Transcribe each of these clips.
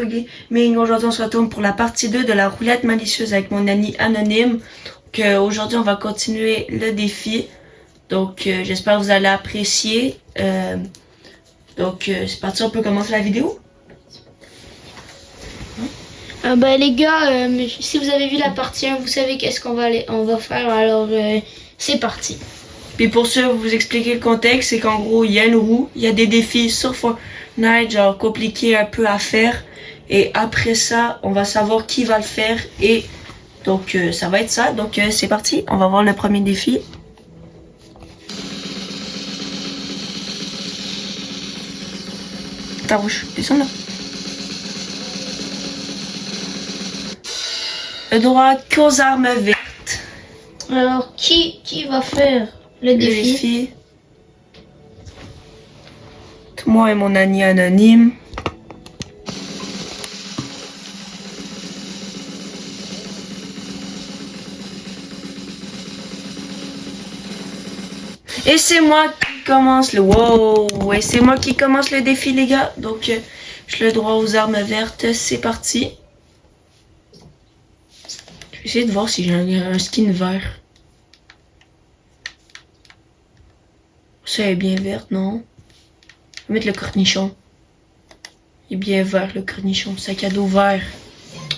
Crypto Gaming. Aujourd'hui on se retrouve pour la partie 2 de la roulette malicieuse avec mon ami anonyme. Donc aujourd'hui on va continuer le défi. Donc j'espère que vous allez apprécier. C'est parti, on peut commencer la vidéo. Les gars, si vous avez vu la partie 1, vous savez qu'est-ce qu'on va faire, alors c'est parti. Puis pour ça, vous expliquer le contexte, c'est qu'en gros, il y a une roue, il y a des défis sur Fortnite, genre compliqués un peu à faire. Et après ça, on va savoir qui va le faire. Et donc, ça va être ça. Donc, c'est parti. On va voir le premier défi. Ta rouge, descends là. Le droit qu'aux armes vertes. Alors, qui va faire le défi? Moi et mon ami anonyme. Et c'est moi qui commence le... Wow! Et c'est moi qui commence le défi, les gars. Donc, j'ai le droit aux armes vertes. C'est parti. Je vais essayer de voir si j'ai un skin vert. Ça est bien vert, non? Je vais mettre le cornichon. Il est bien vert, le cornichon. Sac à dos vert.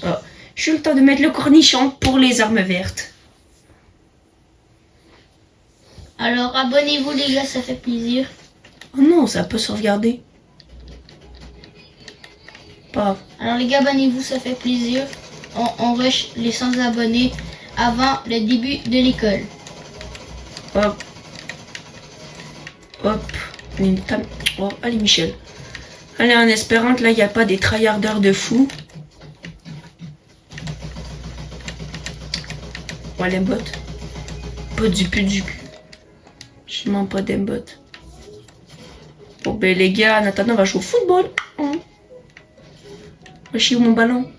Ah. J'ai eu le temps de mettre le cornichon pour les armes vertes. Alors, abonnez-vous les gars, ça fait plaisir. Oh non, ça peut sauvegarder. Pas. Alors les gars, abonnez-vous, ça fait plaisir. On rush les 100 abonnés avant le début de l'école. Hop. Hop. Oh, allez Michel. Allez, en espérant que là, il n'y a pas des tryharders de fous. Oh, les bots. Pas du cul. Je mens pas des bots. Bon, ben les gars, en attendant, on va jouer au football. Va chier où mon ballon?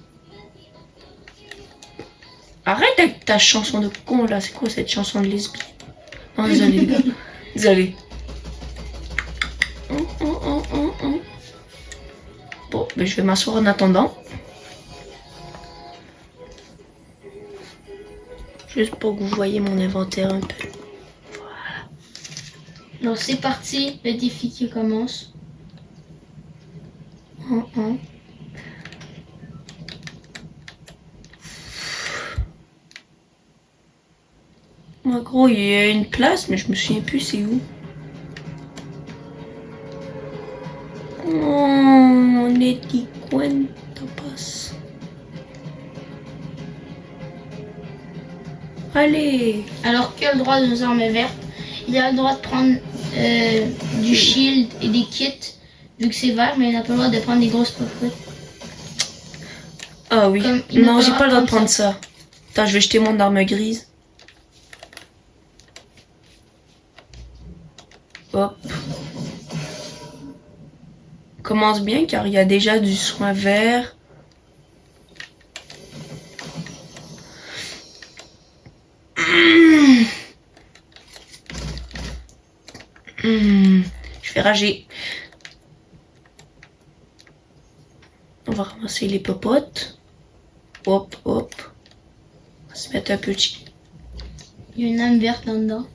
Arrête avec ta chanson de con là. C'est quoi cette chanson de lesbienne? Non, désolé les gars. Désolé. Bon, ben je vais m'asseoir en attendant. Juste pour que vous voyez mon inventaire un peu. Voilà. Alors c'est parti, le défi qui commence. En gros, il y a une place, mais je me souviens plus c'est où. Oh, les petits coins passe. Allez. Alors qui a le droit aux armes vertes? Il a le droit de prendre du shield et des kits, vu que c'est vert, mais il n'a pas le droit de prendre des grosses popotes. Ah oui. Non, j'ai pas le droit de prendre ça. Attends, je vais jeter mon arme grise. Hop. Commence bien car il y a déjà du soin vert. Je vais rager. On va ramasser les popotes. Hop. On va se mettre un petit. Il y a une âme verte là-dedans.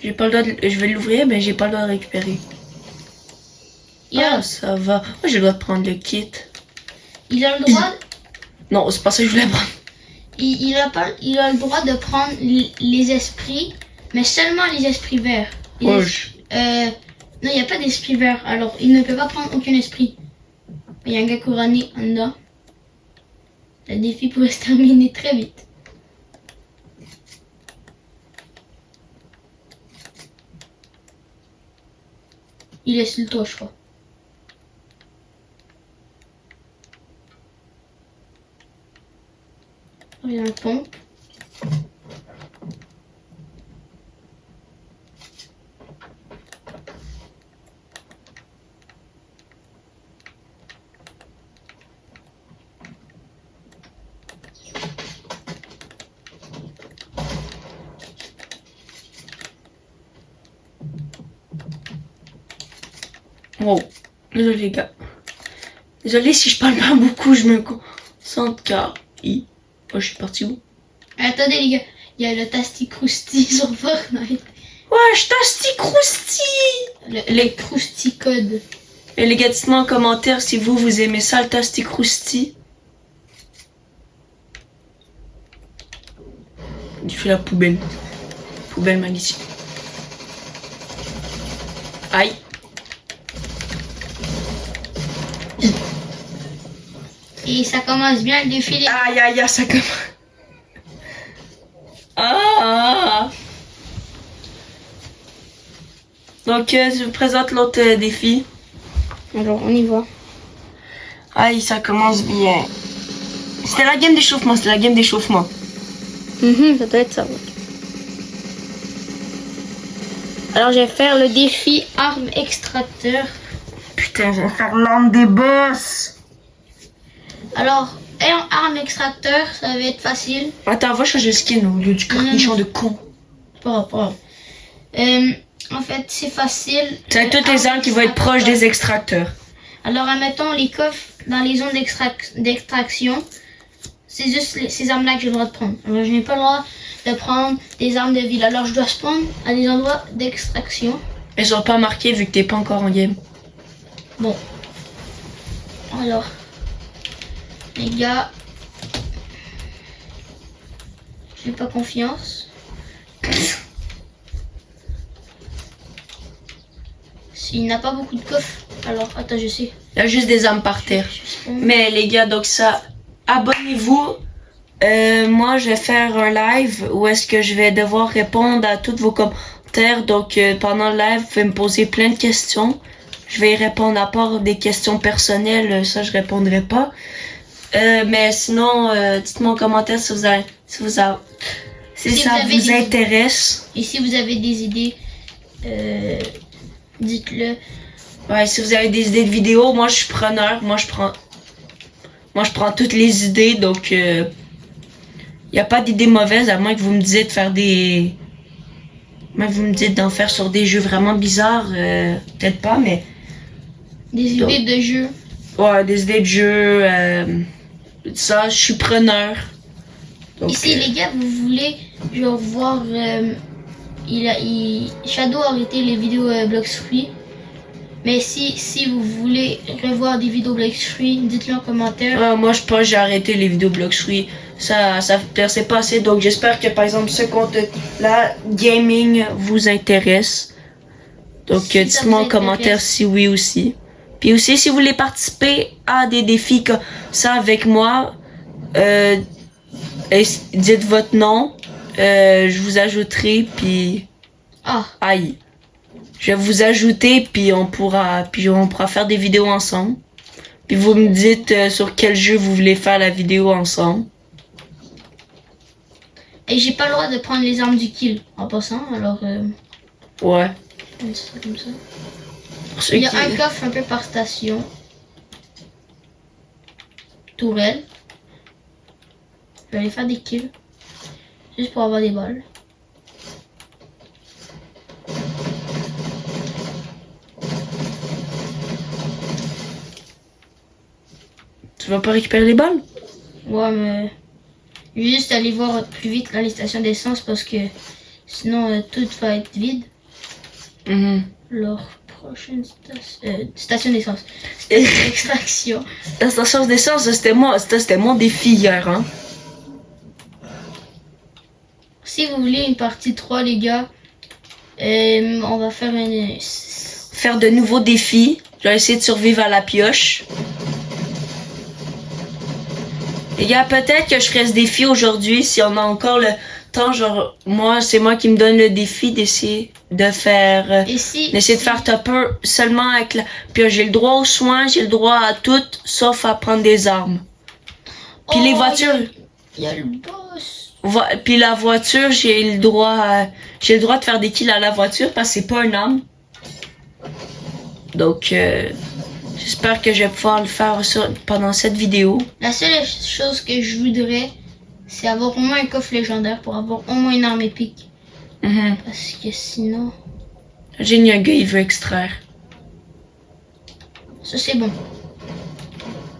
J'ai pas le droit de... Je vais l'ouvrir, mais j'ai pas le droit de récupérer. Ah, ça va. Moi, j'ai le droit de prendre le kit. Il a le droit... Non, c'est pas ça que je voulais prendre. Il a le droit de prendre les esprits, mais seulement les esprits verts. Non, il n'y a pas d'esprit vert, alors il ne peut pas prendre aucun esprit. Il y a un gars couronné en dedans. Le défi pourrait se terminer très vite. Il est sur le toit, je crois. Il y a un pompe. Wow. Désolé les gars. Désolé si je parle pas beaucoup, je me concentre car... Oh, je suis parti où? Attendez les gars, il y a le Tasty Krusty sur Fortnite. Wesh, Tasty Krusty! Les Krusty Code. Et les gars, dites-moi en commentaire si vous aimez ça, le Tasty Krusty. Il fait la poubelle. Poubelle magnifique. Aïe. Et ça commence bien le défilé. Aïe, aïe, aïe, ça commence. Ah! Donc, je vous présente l'autre défi. Alors, on y va. Aïe, ça commence bien. C'était la game d'échauffement, Ça doit être ça. Ouais. Alors, je vais faire le défi arme extracteur. Putain, je vais faire l'arme des boss. Alors, ayant arme extracteur, ça va être facile. Attends, va changer le skin au lieu du cornichon de con. Pas grave. En fait, c'est facile. C'est toutes les armes qui vont être proches des extracteurs. Alors, admettons les coffres dans les zones d'extraction. C'est juste ces armes-là que j'ai le droit de prendre. Alors, je n'ai pas le droit de prendre des armes de ville. Alors, je dois spawn à des endroits d'extraction. Elles sont pas marquées vu que t'es pas encore en game. Bon. Alors, les gars, j'ai pas confiance. S'il n'a pas beaucoup de coffres, alors attends, je sais. Il y a juste des armes par terre. Mais les gars, donc ça, abonnez-vous. Moi, je vais faire un live où est-ce que je vais devoir répondre à tous vos commentaires. Donc, pendant le live, vous pouvez me poser plein de questions. Je vais y répondre à part des questions personnelles. Ça, je répondrai pas. Mais sinon, dites-moi en commentaire si ça vous intéresse. Et si vous avez des idées, dites-le. Ouais, si vous avez des idées de vidéos, moi je suis preneur. Moi je prends toutes les idées. Donc, il n'y a pas d'idées mauvaises à moins que vous me disiez de faire des... Même vous me dites d'en faire sur des jeux vraiment bizarres. Peut-être pas, mais... Des idées de jeu. Ouais, des idées de jeu. Ça, je suis preneur. Donc, ici, les gars, vous voulez genre voir... Shadow a arrêté les vidéos Blox-Free. Mais si vous voulez revoir des vidéos Blox-Free, dites-le en commentaire. Moi, je pense que j'ai arrêté les vidéos Blox-Free. Ça perçait pas assez. Donc, j'espère que, par exemple, ce compte-là, gaming, vous intéresse. Donc, Si dites-moi en commentaire si oui aussi. Puis aussi, si vous voulez participer à des défis comme ça avec moi, dites votre nom. Je vous ajouterai, puis... Aïe. Je vais vous ajouter, puis on pourra faire des vidéos ensemble. Puis vous me dites sur quel jeu vous voulez faire la vidéo ensemble. Et j'ai pas le droit de prendre les armes du kill en passant, alors... Ouais. C'est comme ça. Il y a un coffre un peu par station. Tourelle. Je vais aller faire des kills. Juste pour avoir des balles. Tu vas pas récupérer les balles? Ouais, mais... Je vais juste aller voir plus vite là, les stations d'essence parce que sinon tout va être vide. Leur prochaine station d'essence. Extraction. La station d'essence, c'était mon défi hier, hein. Si vous voulez une partie 3, les gars, on va faire faire de nouveaux défis. Je vais essayer de survivre à la pioche. Les gars, peut-être que je ferai ce défi aujourd'hui si on a encore le temps. Genre, c'est moi qui me donne le défi d'essayer de faire... d'essayer de faire topper seulement avec la pioche. J'ai le droit aux soins, j'ai le droit à tout, sauf à prendre des armes. Puis les voitures... Il y a le boss. Puis la voiture, j'ai le droit de faire des kills à la voiture parce que c'est pas une arme. Donc, j'espère que je vais pouvoir le faire pendant cette vidéo. La seule chose que je voudrais, c'est avoir au moins un coffre légendaire pour avoir au moins une arme épique. Parce que sinon... J'ai un gars, il veut extraire. Ça, c'est bon.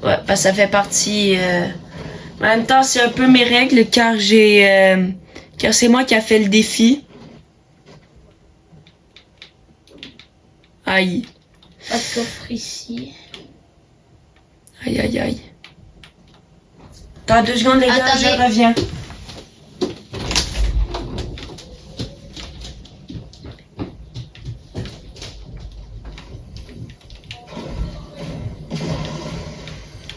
Ouais, parce que ça fait partie... En même temps, c'est un peu mes règles car car c'est moi qui a fait le défi. Aïe. Pas de coffre ici. Aïe, aïe, aïe. Dans 2 secondes, les gars, Attendez. je reviens.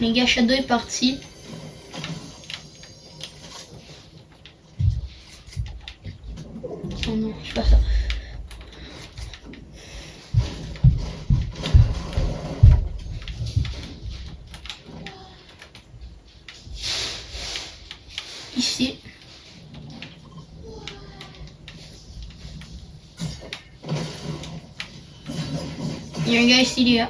Les gars, Shadow est parti. Oh non, je fais pas ça. Ici. Il y a un gars ici, les gars.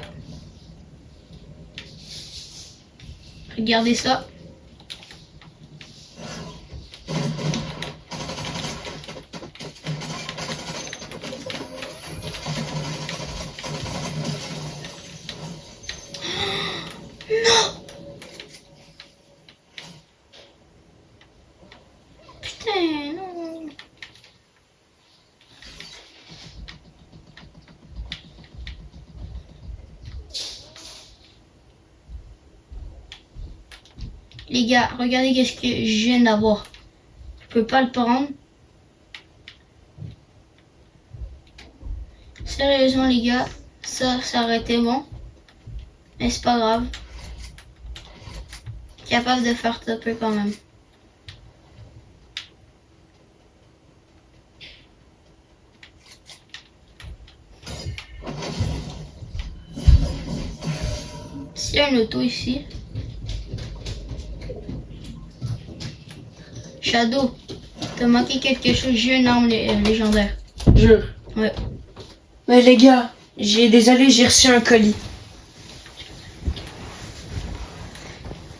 Regardez ça. Non! Putain, non! Les gars, regardez qu'est-ce que je viens d'avoir. Je peux pas le prendre. Sérieusement les gars, ça aurait été bon. Mais c'est pas grave. Capable de faire topper quand même. S'il y a une auto ici. Shadow, t'as manqué quelque chose, j'ai une arme légendaire. Jure. Ouais. Mais les gars, désolé, j'ai reçu un colis.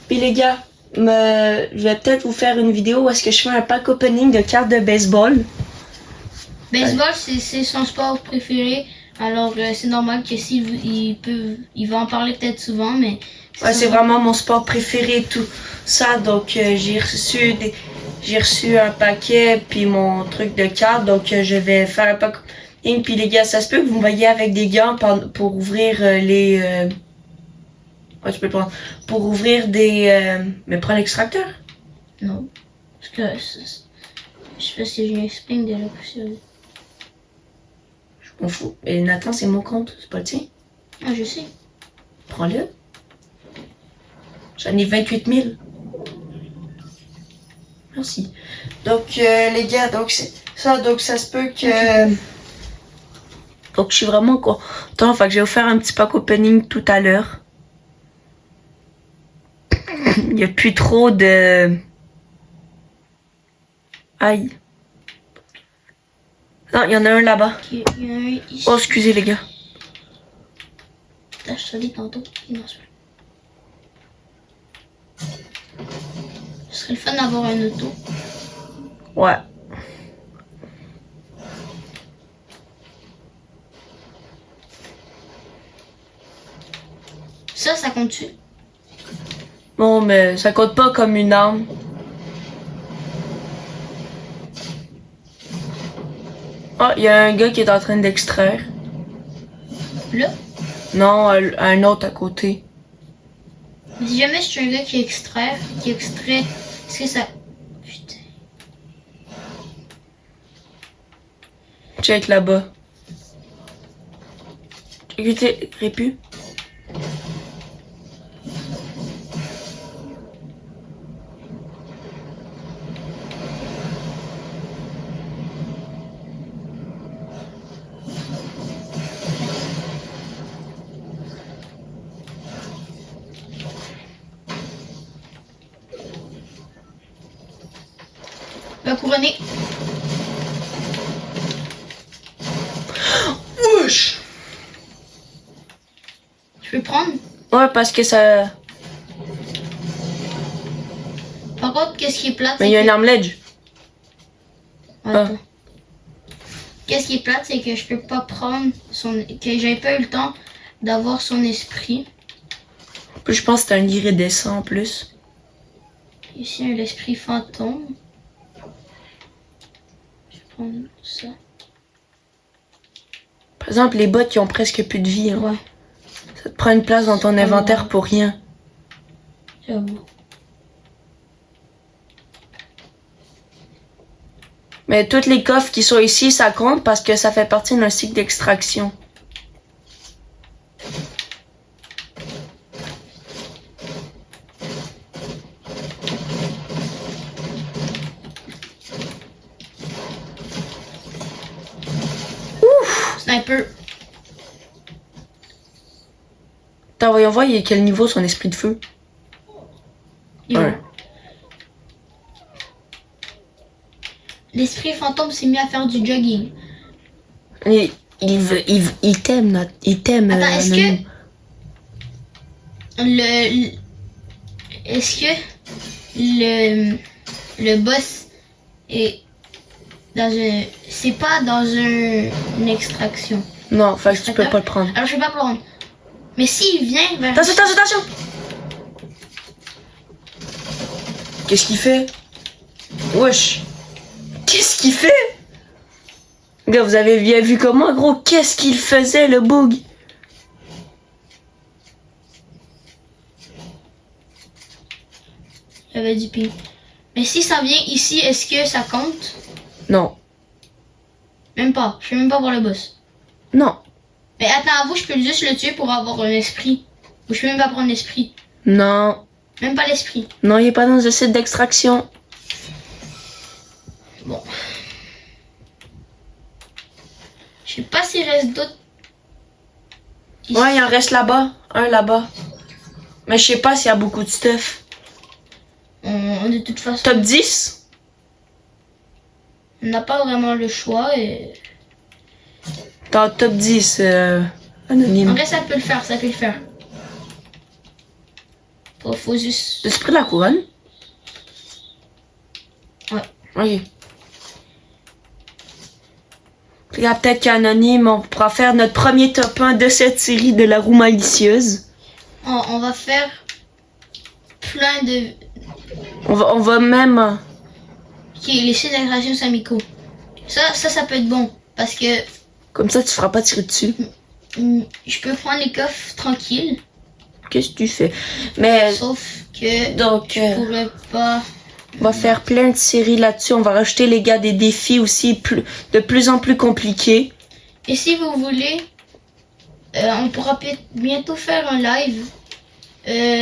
Puis les gars, je vais peut-être vous faire une vidéo où est-ce que je fais un pack opening de cartes de baseball. Baseball, c'est son sport préféré. Alors c'est normal que il va en parler peut-être souvent, mais... Ouais, c'est vraiment mon sport préféré, tout ça. Donc j'ai reçu un paquet puis mon truc de cartes. Donc je vais faire un pack opening. Puis les gars, ça se peut que vous me voyez avec des gants pour ouvrir les... Ouais, tu peux le prendre. Pour ouvrir des... Mais prends l'extracteur. Non. Parce que... Je sais pas si je m'exprime déjà. Je m'en fous. Et Nathan, c'est mon compte, c'est pas le tien. Ah, je sais. Prends-le. J'en ai 28 000. Merci. Donc, les gars, donc c'est ça. Donc, ça se peut que... Donc, je suis vraiment content. Fait que j'ai offert un petit pack opening tout à l'heure. Il n'y a plus trop de... Aïe. Non, il y en a un là-bas. Okay, il y en a un ici. Oh, excusez les gars. Là, je te dis tantôt. Non, c'est pas. Ce serait le fun d'avoir un auto. Ouais. Ça compte-tu? Bon, mais ça compte pas comme une arme. Oh, il y a un gars qui est en train d'extraire. Là? Non, un autre à côté. Mais si jamais c'est un gars qui extrait, est-ce que ça... Putain. Check là-bas. Écoutez, Répu. Va couronner. Ouch! Je peux prendre? Ouais, parce que ça... Par contre, qu'est-ce qui est plate? Mais il y a une arme ledge. Attends. Qu'est-ce qui est plate, c'est que je peux pas prendre son... Que j'ai pas eu le temps d'avoir son esprit. Je pense que c'est un iridescent en plus. Ici, l'esprit fantôme. Je vais prendre ça. Par exemple, les bottes qui ont presque plus de vie. Hein. Ouais, Ça te prend une place dans ton inventaire pour rien. j'avoue. Mais toutes les coffres qui sont ici, ça compte parce que ça fait partie d'un cycle d'extraction. Sniper. Attends, voyons voir, il est quel niveau son esprit de feu. Il est Ouais. où? L'esprit fantôme s'est mis à faire du jogging. Et il t'aime, il t'aime. Attends, est-ce Nono. que est-ce que le boss est dans un, c'est pas dans une extraction. Non, fait que tu peux pas le prendre. Alors je vais pas prendre. Mais s'il vient vers Attention! Qu'est-ce qu'il fait? Wesh! Qu'est-ce qu'il fait? Gars, vous avez bien vu comment, gros? Qu'est-ce qu'il faisait, le bug? il y avait du ping. Mais si ça vient ici, est-ce que ça compte? Non. Même pas. Je vais même pas voir le boss. Non. Mais attends, vous, je peux juste le tuer pour avoir un esprit. Ou je peux même pas prendre l'esprit. Non. Même pas l'esprit. Non, il est pas dans le site d'extraction. Bon. Je sais pas s'il reste d'autres. Ici. Ouais, il en reste là-bas. Un là-bas. Mais je sais pas s'il y a beaucoup de stuff. De toute façon, Top 10? on n'a pas vraiment le choix et. T'as top 10, En anonyme. vrai, ça peut le faire, ça peut le faire. Faut juste. L'esprit de la couronne? Ouais. Ok. Regarde, peut-être qu'anonyme, on pourra faire notre premier top 1 de cette série de la roue malicieuse. On va faire plein de. On va même... Ok, les signes d'agression Samiko. Ça peut être bon. Parce que Comme ça, tu feras pas tirer dessus. je peux prendre les coffres tranquilles. Qu'est-ce que tu fais? Mais, Sauf que donc, je pourrais pas. on va faire plein de séries là-dessus. On va rajouter, les gars, des défis aussi de plus en plus compliqués. Et si vous voulez, on pourra bientôt faire un live.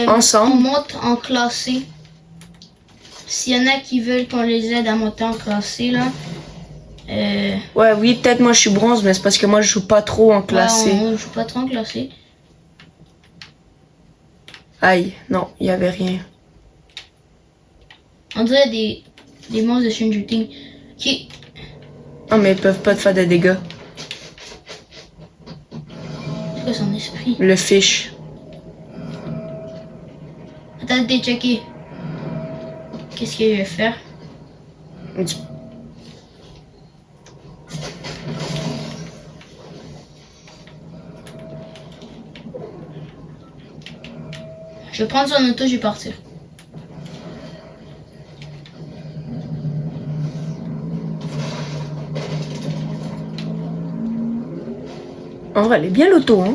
Ensemble. On monte en classé. S'il y en a qui veulent qu'on les aide à monter en classé, là. Ouais, oui, peut-être moi je suis bronze, mais c'est parce que moi je joue pas trop en classé. Ouais, on joue pas trop en classé. Aïe, non, il y avait rien. On dirait des monstres de Stranger Things. Ok. Non, mais ils peuvent pas te faire de dégâts. C'est quoi son esprit? Le fish. Attendez, checker. Qu'est-ce que je vais faire? Je vais prendre son auto, je vais partir. En vrai, elle est bien l'auto, hein.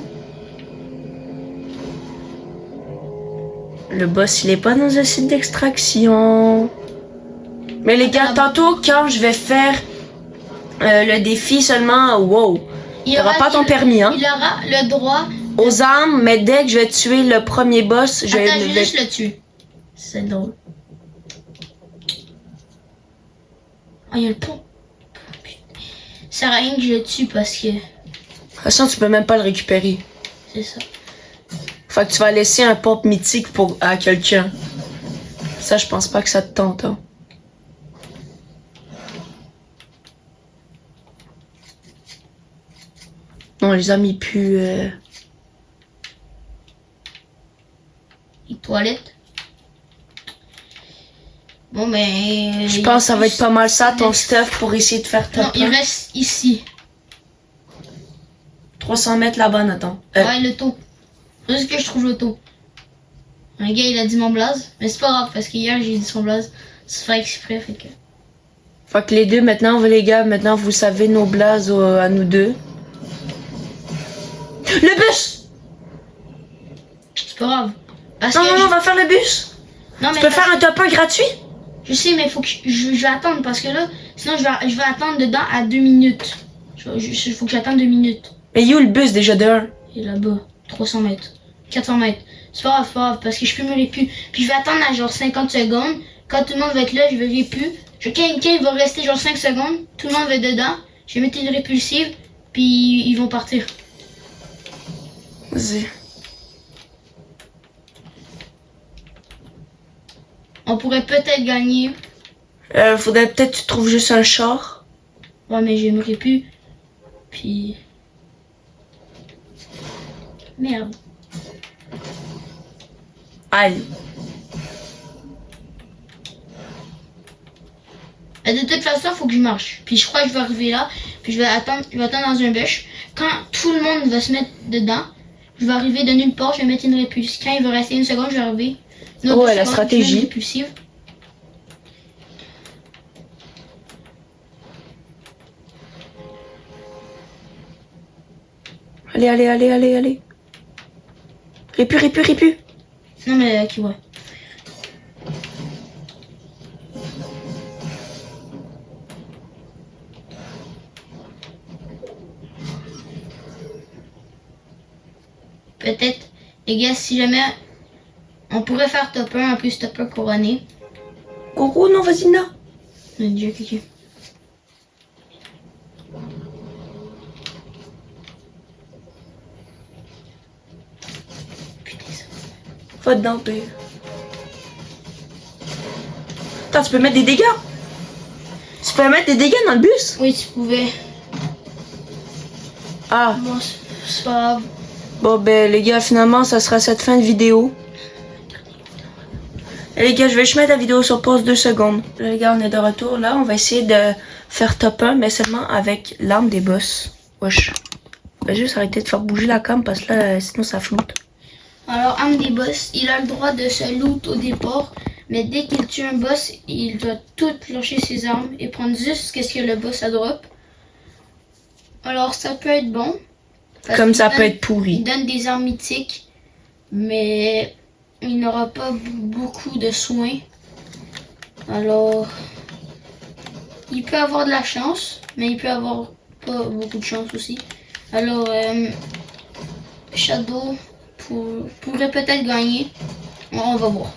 Le boss, il est pas dans un site d'extraction. Mais les gars, tantôt, quand je vais faire le défi seulement, wow. Il T'auras pas ton permis, hein. Il aura le droit. Aux armes, mais dès que je vais tuer le premier boss, je Attends, je vais... vais juste le tuer. C'est drôle. Oh, il y a le pont. Ça sert à rien que je le tue parce que. De toute façon, tu peux même pas le récupérer. C'est ça. Fait que tu vas laisser un pompe mythique à quelqu'un. Ça, je pense pas que ça te tente, hein. Non, les amis puent... Les toilettes. Bon, mais. Je pense que ça va être pas mal ça, ton Mais- stuff, pour essayer de faire Non, top il 1. reste ici. 300 mètres là-bas, Nathan. Ouais, l'auto. Faut juste que je trouve l'auto. Un gars, il a dit mon blaze. Mais c'est pas grave, parce qu'hier, j'ai dit son blaze. C'est fait exprès, fait que... Fait que les deux, maintenant, les gars, maintenant, vous savez nos blazes à nous deux. Le bus! C'est pas grave. Parce Non, que on va faire le bus. Non, Tu mais peux faire un top 1 gratuit? Je sais, mais faut que je vais attendre parce que là, sinon je vais attendre dedans à 2 minutes. Faut que j'attende 2 minutes. Mais où le bus déjà de 1? Et là-bas, 300 mètres, 400 mètres. C'est pas grave, parce que je peux me répu. Puis je vais attendre à genre 50 secondes. Quand tout le monde va être là, je vais répu. Quand il va rester genre 5 secondes, tout le monde va être dedans. Je vais mettre une répulsive, puis ils vont partir. Vas-y. On pourrait peut-être gagner. Faudrait peut-être que tu trouves juste un char. Ouais, mais je me répu. Puis... Merde. Aïe. Et de toute façon, il faut que je marche. Puis je crois que je vais arriver là. Puis je vais attendre dans un bûche. Quand tout le monde va se mettre dedans, je vais arriver de nulle part, je vais mettre une répulsive. Quand il va rester une seconde, je vais arriver. Ouais, la stratégie. Répulsive. Allez. Répu. Non mais ok, ouais. Peut-être, les gars, si jamais on pourrait faire top 1 en plus top 1 couronné. Gros, non, vas-y, non. Mon Dieu, ok. Va dedans, père. Attends, tu peux mettre des dégâts? Tu peux mettre des dégâts dans le bus? Oui, tu pouvais. Ah. Bon, c'est pas grave. Bon, ben, les gars, finalement, ça sera cette fin de vidéo. Et les gars, je vais juste mettre la vidéo sur pause 2 secondes. Là, les gars, on est de retour. Là, on va essayer de faire top 1, mais seulement avec l'arme des boss. Wesh. Je vais juste arrêter de faire bouger la cam parce que là, sinon ça floute. Alors, un des boss, il a le droit de se loot au départ, mais dès qu'il tue un boss, il doit tout lâcher ses armes et prendre juste ce que le boss a drop. Alors, ça peut être bon. Comme ça peut être Il pourri. donne des armes mythiques, mais il n'aura pas beaucoup de soins. Alors, il peut avoir de la chance, mais il peut avoir pas beaucoup de chance aussi. Alors, Shadow pourrait peut-être gagner. On va voir.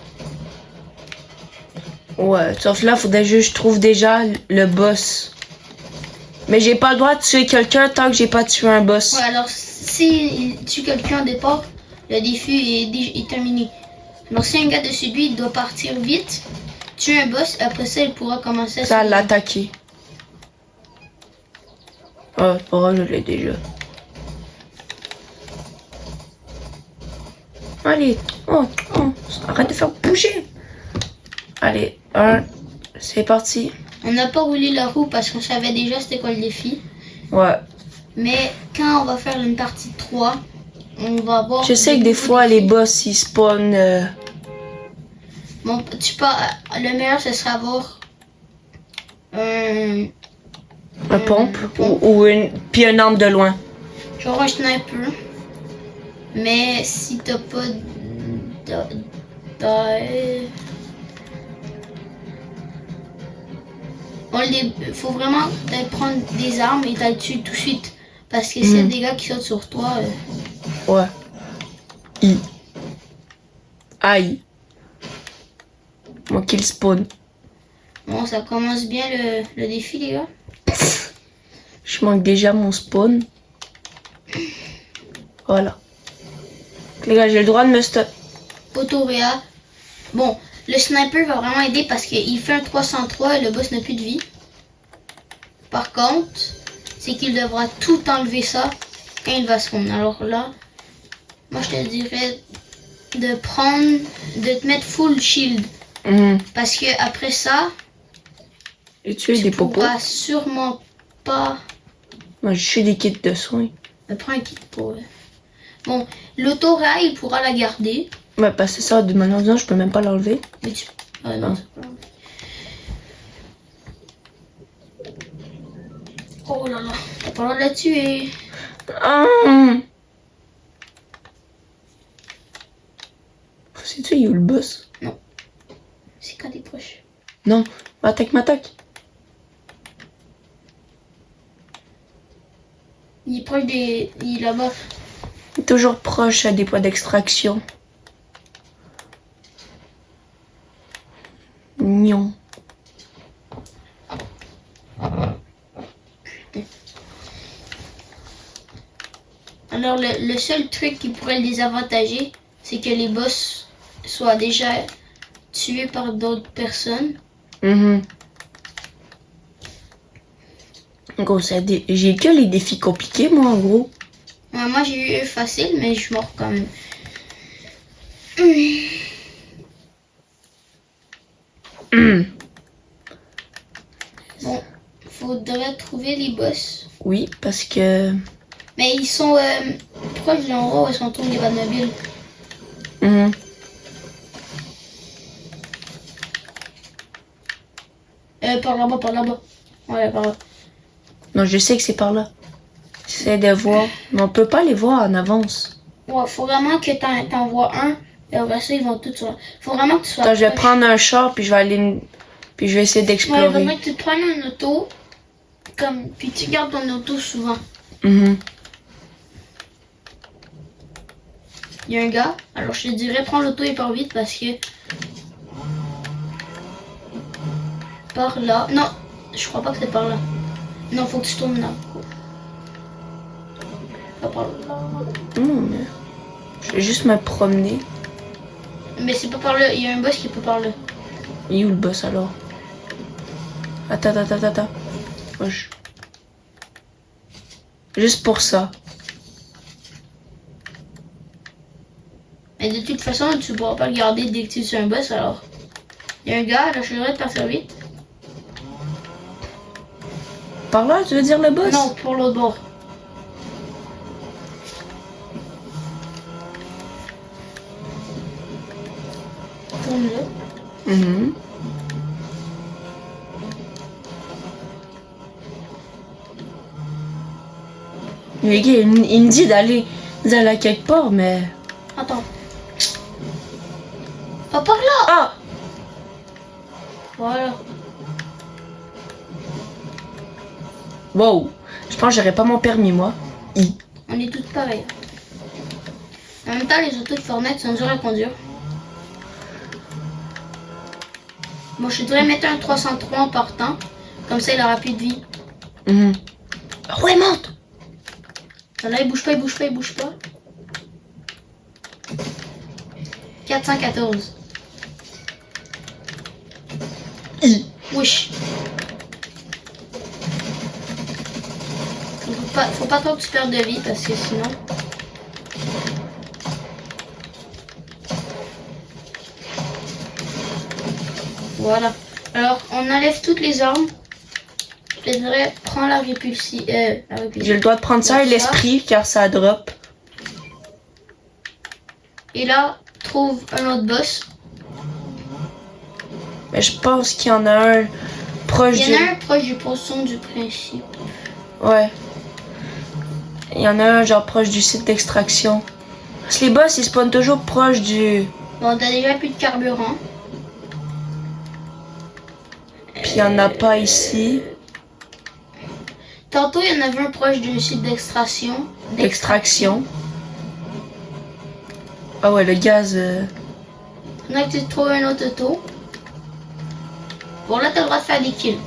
Ouais, sauf là, faudrait juste que je trouve déjà le boss. Mais j'ai pas le droit de tuer quelqu'un tant que j'ai pas tué un boss. Ouais, alors si il tue quelqu'un au départ, le défi est terminé. Alors si un gars dessus lui, il doit partir vite, tuer un boss, après ça il pourra commencer à l'attaquer. Oh, c'est pas grave, je l'ai déjà. Allez, arrête de faire bouger. Allez, c'est parti. On n'a pas roulé la roue parce qu'on savait déjà c'était quoi le défi. Ouais. Mais quand on va faire une partie 3, on va voir... Je sais que des fois les boss ils spawnent... Bon, le meilleur ce serait avoir un pompe puis un arme de loin. Genre un sniper. Mais si t'as pas faut vraiment prendre des armes et t'as tuer tout de suite. Parce que s'il y a des gars qui sautent sur toi... Ouais. Aïe. Moi kill spawn. Bon, ça commence bien le défi, les gars. Je manque déjà mon spawn. Voilà. Les gars, j'ai le droit de me stop. Potorea. Bon, le sniper va vraiment aider parce qu'il fait un 303 et le boss n'a plus de vie. Par contre, c'est qu'il devra tout enlever ça quand il va spawn. Alors là, moi je te dirais de te mettre full shield. Parce que après ça, et tu des popos. Pourras sûrement pas. Moi, je suis des kits de soins. Prends un kit pour. Bon, l'autorail, il pourra la garder. Ouais, parce que ça, de malheureusement, je peux même pas l'enlever. Mais tu... Ah non, Ah. c'est pas grave. Oh là là, t'as pas le droit de la tuer. Ah! Sais-tu, il est où le boss? C'est quand t'es proche. Non, m'attaque. Il est proche des... Il est là-bas. Il est toujours proche à des points d'extraction. Mignon. Alors, le seul truc qui pourrait le désavantager, c'est que les boss soient déjà tués par d'autres personnes. Mhm. Gros, j'ai que les défis compliqués, moi, en gros. Ouais, moi, j'ai eu facile, mais je mords quand même. Bon, faudrait trouver les boss. Oui, parce que... Mais ils sont proches de l'endroit où ils sont tournés les Batmobiles. Mhm. Par là-bas. Ouais, par là. Non, je sais que c'est par là. J'essaie de voir. Mais on peut pas les voir en avance. Ouais, faut vraiment que t'en vois un. Et après ça, ils vont tous sur... Faut vraiment que tu sois Attends, je vais proche. prendre un char, puis je vais aller... Puis je vais essayer Ouais, d'explorer. faudrait que tu te prennes une auto. Puis tu gardes ton auto souvent. Mhm. Il y a un gars. Alors je te dirais, prends l'auto et pars vite parce que... Par là. Non, je crois pas que c'est par là. Non, faut que tu tournes là. Pas par là. Mais je vais juste me promener. Mais c'est pas par là. Il y a un boss qui est pas par là. Il est où le boss alors? Attends. Wesh. Juste pour ça. Mais de toute façon, tu pourras pas le garder dès que tu es sur un boss alors. Il y a un gars, là je devrais te partir vite. Par là, tu veux dire le boss? Non, pour l'autre bord. Tourne là. Mhm. Le gars, il me dit d'aller à quelque part, mais... Attends. Pas par là. Ah! Voilà. Wow! Je pense que j'aurais pas mon permis, moi. On est toutes pareilles. En même temps, les autos de Fortnite sont dures à conduire. Bon, je devrais mettre un 303 en partant. Comme ça, il aura plus de vie. Mhm. Ouais, monte! Là, il bouge pas. 414. Wesh. Faut pas trop que tu perdes de vie parce que sinon... Voilà. Alors, on enlève toutes les armes. Je te dirais, prends la répulsie. J'ai le droit de prendre ça et l'esprit, car ça drop. Et là, trouve un autre boss. Mais je pense qu'il y en a un proche Il y en a un proche du poisson du principe. Ouais. Il y en a un genre proche du site d'extraction. Parce que les boss, ils spawnent toujours proche du... Bon, t'as déjà plus de carburant. Puis il y en a pas ici. Tantôt, il y en avait un proche du site d'extraction. D'extraction. Ah ouais, le gaz... On a que tu trouves un autre auto. Bon, là, t'as le droit de faire des kills.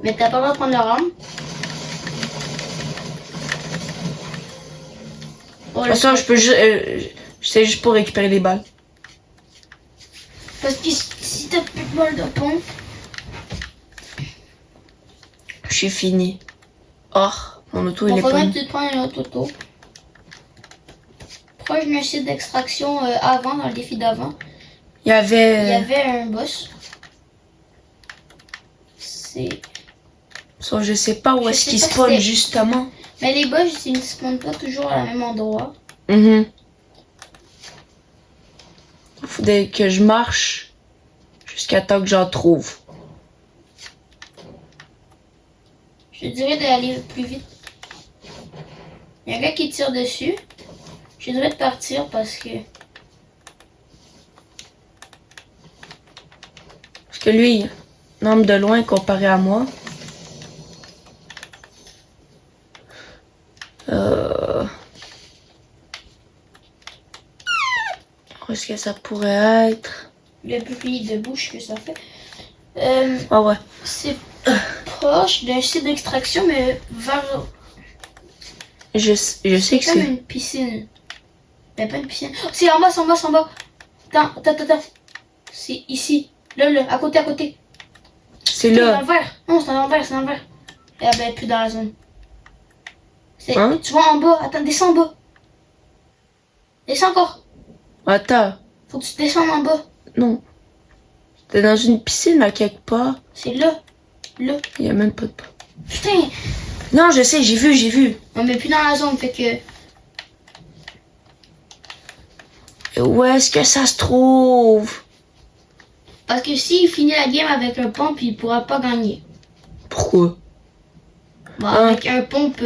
Mais t'as pas le droit de prendre leur arme. Oh, De toute façon, je peux juste... c'est juste pour récupérer les balles. Parce que si t'as plus de balles de pompe... Je suis fini. Oh, mon auto, il Bon, est pas... faudrait que tu te prennes un autre auto. Proche d'un site d'extraction avant, dans le défi d'avant. Il y avait... Il y avait un boss. C'est... Ça, je sais pas où Je est-ce sais qu'il pas spawn c'était- justement. Mais les boss, ils ne spawnent pas toujours à la même endroit. Mhm. faudrait que je marche jusqu'à temps que j'en trouve. Je dirais d'aller plus vite. Il y a un gars qui tire dessus. Je dirais de partir parce que... Parce que lui, il a une arme de loin comparé à moi. Où est-ce que ça pourrait être? Le bruit de bouche que ça fait. Ah ouais. C'est proche d'un site d'extraction, mais vers... Je sais que C'est comme c'est... une piscine. Mais pas une piscine. Oh, c'est en bas, c'est en bas, c'est en bas. Attends. C'est ici. Là, à côté. C'est Dans là. l'envers. Non, c'est dans l'envers, c'est dans l'envers. Et ah ben, plus dans la zone. Hein? Tu vois en bas. Attends, descends en bas. Descends encore. Attends. Faut que tu descendes en bas. Non. T'es dans une piscine là quelque part. C'est là. Là. Il y a même pas de... Putain. Non, je sais, j'ai vu. On met plus dans la zone, fait que... Et où est-ce que ça se trouve? Parce que s'il finit la game avec un pompe, il pourra pas gagner. Pourquoi? Bon, Hein? avec un pompe...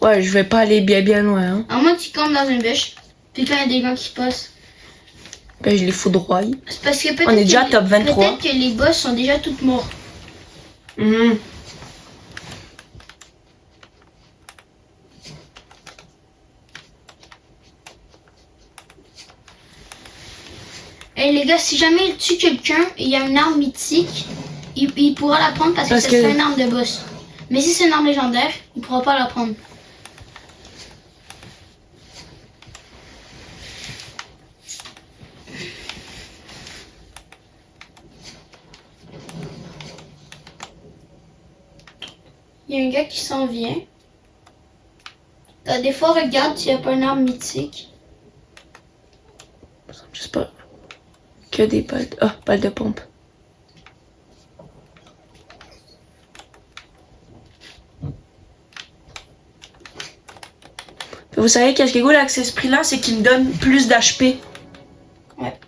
Ouais, je vais pas aller bien loin, hein. À moins que tu campes dans une bûche. Puis quand il y a des gens qui passent. Ben, je les foudroie. C'est parce que peut-être On est déjà que top 23. Peut-être que les boss sont déjà toutes morts. Mhm. Et les gars, si jamais il tue quelqu'un et il y a une arme mythique, il pourra la prendre parce que c'est une arme de boss. Mais si c'est une arme légendaire, il pourra pas la prendre. Il y a un gars qui s'en vient. Des fois, regarde s'il n'y a pas une arme mythique. J'espère que des balles... Ah, balles de pompe. Vous savez qu'est-ce qui est cool avec cet esprit-là, c'est qu'il me donne plus d'HP. Ouais.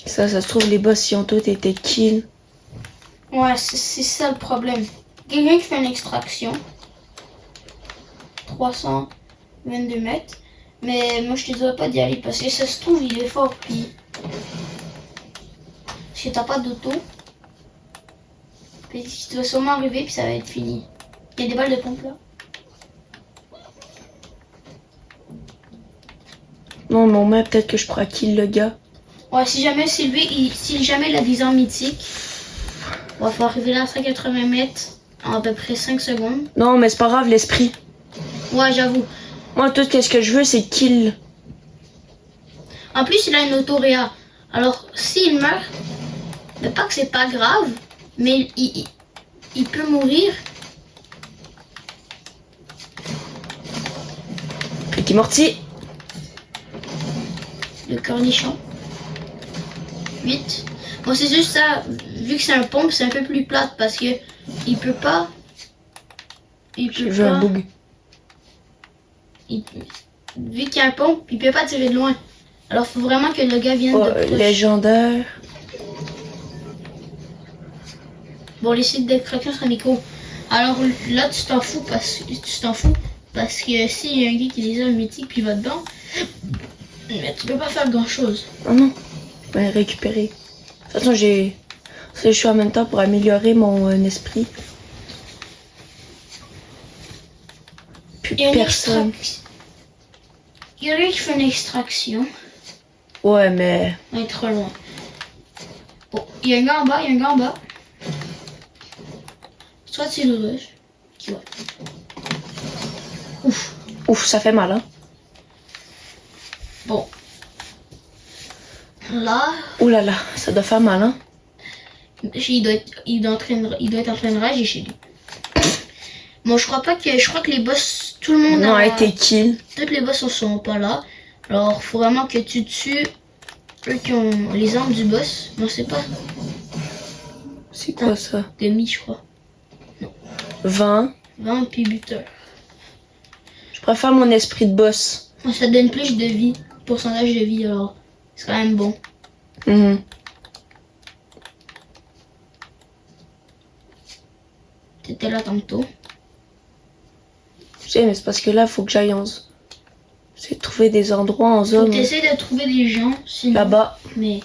Ça se trouve, les boss, ils ont tous été kills. Ouais, c'est ça le problème. Quelqu'un qui fait une extraction. 322 mètres. Mais moi, je te dirais pas d'y aller parce que ça se trouve, il est fort. Puis. Parce que t'as pas d'auto. Puis tu vas sûrement arriver, puis ça va être fini. Il y a des balles de pompe là. Non, mais au moins, peut-être que je pourrais kill le gars. Ouais, si jamais c'est lui, si jamais il a des armes mythiques, il faut arriver là à 180 mètres en à peu près 5 secondes. Non, mais c'est pas grave, l'esprit. Ouais, j'avoue. Moi, tout ce que je veux, c'est kill. En plus, il a une autoréa. Alors, s'il meurt, mais pas que c'est pas grave, mais il peut mourir. Petit mortier. Le cornichon. 8. Bon, c'est juste ça. Vu que c'est un pompe, c'est un peu plus plate parce que il peut pas. J'ai vu un bug. Vu qu'il y a un pompe, il peut pas tirer de loin. Alors, faut vraiment que le gars vienne de proche. Légendaire. Bon, les sites d'extraction sont micro. Alors là, tu t'en fous parce que s'il y a un gars qui les a mythiques puis il va dedans, mais tu peux pas faire grand chose. Oh non. Ben, récupérer. De toute façon, j'ai... Je suis en même temps pour améliorer mon esprit. Plus personne. Il y a lui qui fait une extraction. Ouais, mais... On est trop loin. Bon, il y a un gars en bas, Soit c'est le rush. Ouais. Ouf. Ouf, ça fait mal, hein. Bon. Là. Ouh là là, ça doit faire mal, hein. Il doit être en train de rager chez lui. Bon, je crois que les boss, tout le monde a été kill. Toutes les boss ne sont pas là. Alors, faut vraiment que tu tues eux qui ont les armes du boss. Non, c'est pas. C'est quoi ça? Demi, je crois. 20. 20 puis buteur. Je préfère mon esprit de boss. Moi, ça donne plus de vie, pourcentage de vie, alors c'est quand même bon. Mhm. T'étais là tantôt. Je sais, mais c'est parce que là, faut que j'aille en... C'est trouver des endroits en Faut zone. t'essayer de trouver des gens, sinon... Là-bas. Mais...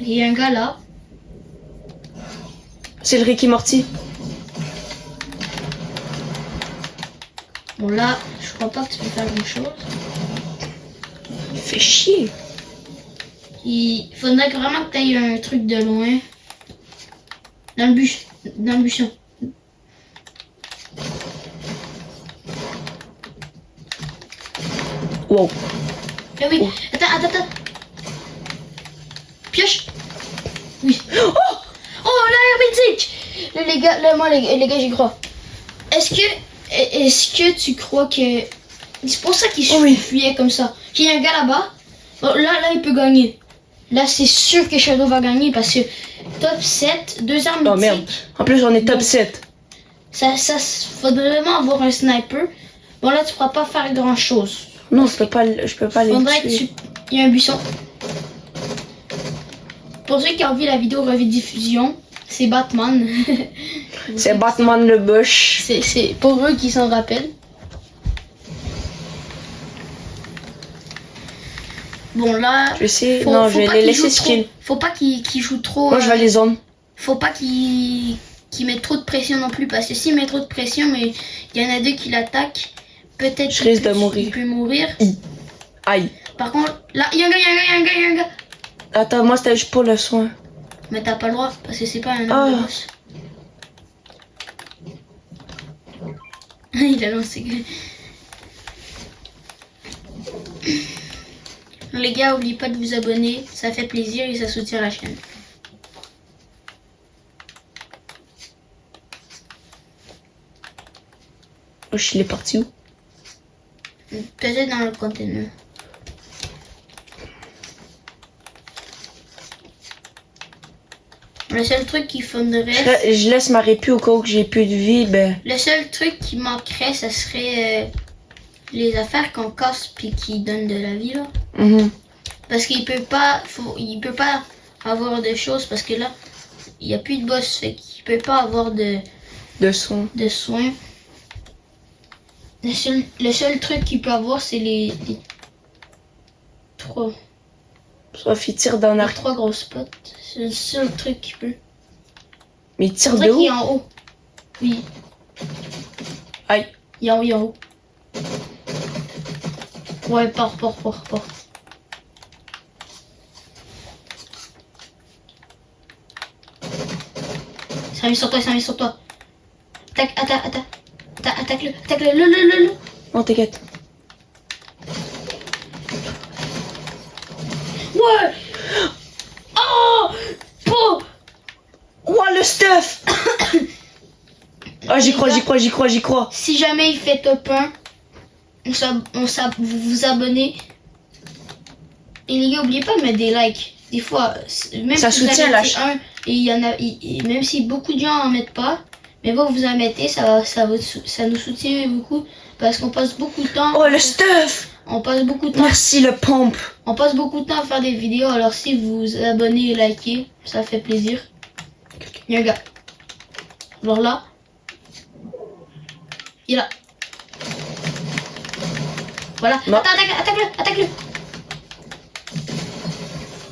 Il y a un gars là. C'est le Ricky Morty. Bon là, je crois pas que tu peux faire grand chose. Il fait chier. Il faudrait vraiment que tu ailles un truc de loin. Dans le bus. Dans le buisson. Wow. Eh oui. Oh. Attends. Pioche. Oui. Oh là, hermétique. Les gars, là, moi, les gars, j'y crois. Est-ce que tu crois que... C'est pour ça qu'il fuyait comme ça. Qu'il y a un gars là-bas. Bon, là, il peut gagner. Là, c'est sûr que Shadow va gagner parce que top 7, 2 armes mythiques. Oh merde. En plus, on est top Donc, 7. Ça, faudrait vraiment avoir un sniper. Bon, là, tu pourras pas faire grand chose. Non, je peux pas les Faudrait que tuer. il y a un buisson. Pour ceux qui ont vu la vidéo rediffusion, c'est Batman. C'est Batman le Bush. C'est pour eux qui s'en rappellent. Bon là, Je sais, non, je vais les laisser skill. Faut pas qu'ils jouent trop. Moi, je vais les zones. Faut pas qu'ils mettent trop de pression non plus parce que s'ils mettent trop de pression, mais il y en a deux qui l'attaquent, peut-être Je risque de mourir. Il peut mourir. Aïe. Par contre, là, il y a un gars. Attends, moi, c'était juste pour le soin. Mais t'as pas le droit parce que c'est pas un homme de boss. Il a lancé. Les gars, n'oubliez pas de vous abonner, ça fait plaisir et ça soutient la chaîne. Oh, il est parti où? Peut-être dans le container. Le seul truc qu'il faudrait... Je laisse ma répit au cas où j'ai plus de vie, ben... Le seul truc qui manquerait, ça serait les affaires qu'on casse puis qui donnent de la vie, là. Mhm. Parce qu'il peut pas... il peut pas avoir de choses, parce que là, il n'y a plus de boss, fait qu'il peut pas avoir de soins. Le seul truc qu'il peut avoir, c'est les 3... Sauf il tire dans Les l'arc. 3 gros spots. C'est le seul truc qu'il peut. Mais il tire C'est de vrai qu'il est où? en haut. Oui. Aïe. Il est en haut, Ouais, pars. Ça mis sur toi. Attaque-le. Le. Non, t'inquiète. Ouais. Oh. Oh, le stuff. Ah, j'y crois. Si jamais il fait top 1, vous vous abonnez. Et les gars, n'oubliez pas de mettre des likes. Des fois, même ça si vous soutient en la mettez un, et il y en a, même si beaucoup de gens en mettent pas, mais vous en mettez, ça nous soutient beaucoup parce qu'on passe beaucoup de temps. Oh, le stuff. On passe beaucoup de temps. Merci, le pompe. On passe beaucoup de temps à faire des vidéos. Alors si vous vous abonnez et likez, ça fait plaisir. Il y a un gars. Alors là, il est là. Voilà. Non. Attaque-le.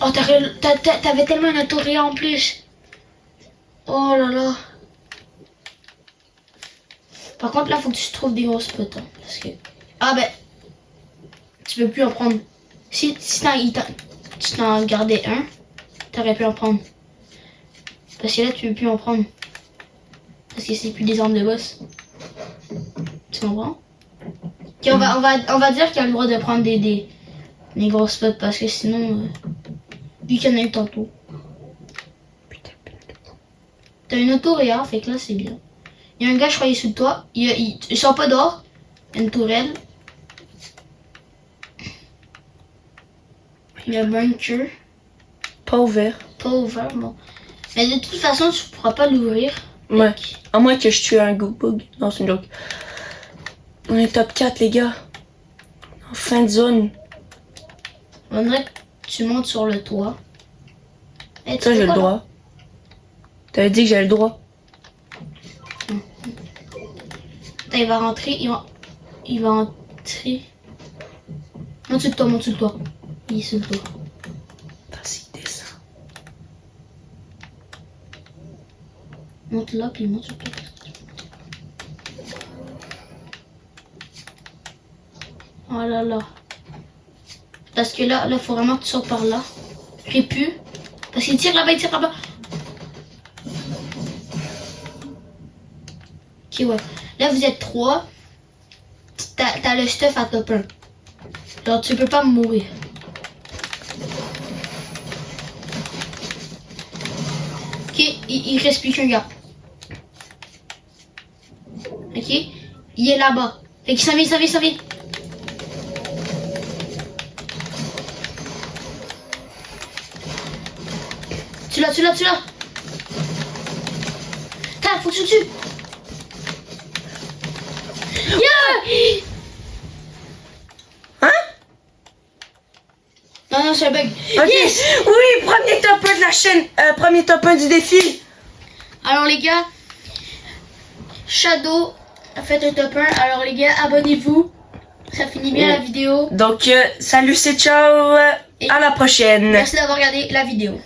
Oh, t'avais tellement une autoria en plus. Oh là là. Par contre, là, faut que tu trouves des grosses potes. Hein, parce que... Ah ben, tu peux plus en prendre. Si tu t'en gardais un, t'aurais pu en prendre. Parce que là, tu peux plus en prendre. Parce que c'est plus des armes de boss. Tu comprends? Okay, on va dire qu'il a le droit de prendre des gros spots parce que sinon, vu qu'il y en a eu tantôt. T'as une autoréa, fait que là c'est bien. Il y a un gars, je crois, il est sous toi. Il sort pas dehors. Une tourelle. Il y a bunker. Pas ouvert. Pas ouvert, bon. Mais de toute façon, tu pourras pas l'ouvrir. Ouais. À moins que je tue un Goopug. Non, c'est une joke. On est top 4, les gars. En fin de zone. On dirait que tu montes sur le toit. Et tu Ça, fais j'ai le quoi, là? droit. T'avais dit que j'avais le droit. Attends, il va rentrer. Il va rentrer. Monte sur le toit, monte sur le toit. Il est sur le toit. Vas-y, descends. Monte là, puis monte sur le toit. Oh là là. Parce que là, faut vraiment que tu sautes par là. Répu. Parce qu'il tire là-bas, il tire là-bas. Ok, ouais. Là, vous êtes 3. T'as le stuff à top 1. Alors, tu peux pas mourir. Ok, il reste plus qu'un gars. Ok, il est là-bas. Fait qu'il s'en vient, il s'en vient, il s'en vient. Tu l'as. T'as, faut que tu le tues. Yeah! Hein? Non, c'est un bug. Ok. Yes! Oui, premier top 1 de la chaîne. Premier top 1 du défi. Alors les gars, Shadow a fait un top 1. Alors les gars, abonnez-vous. Ça finit bien la vidéo. Donc, salut, c'est ciao. À la prochaine. Merci d'avoir regardé la vidéo.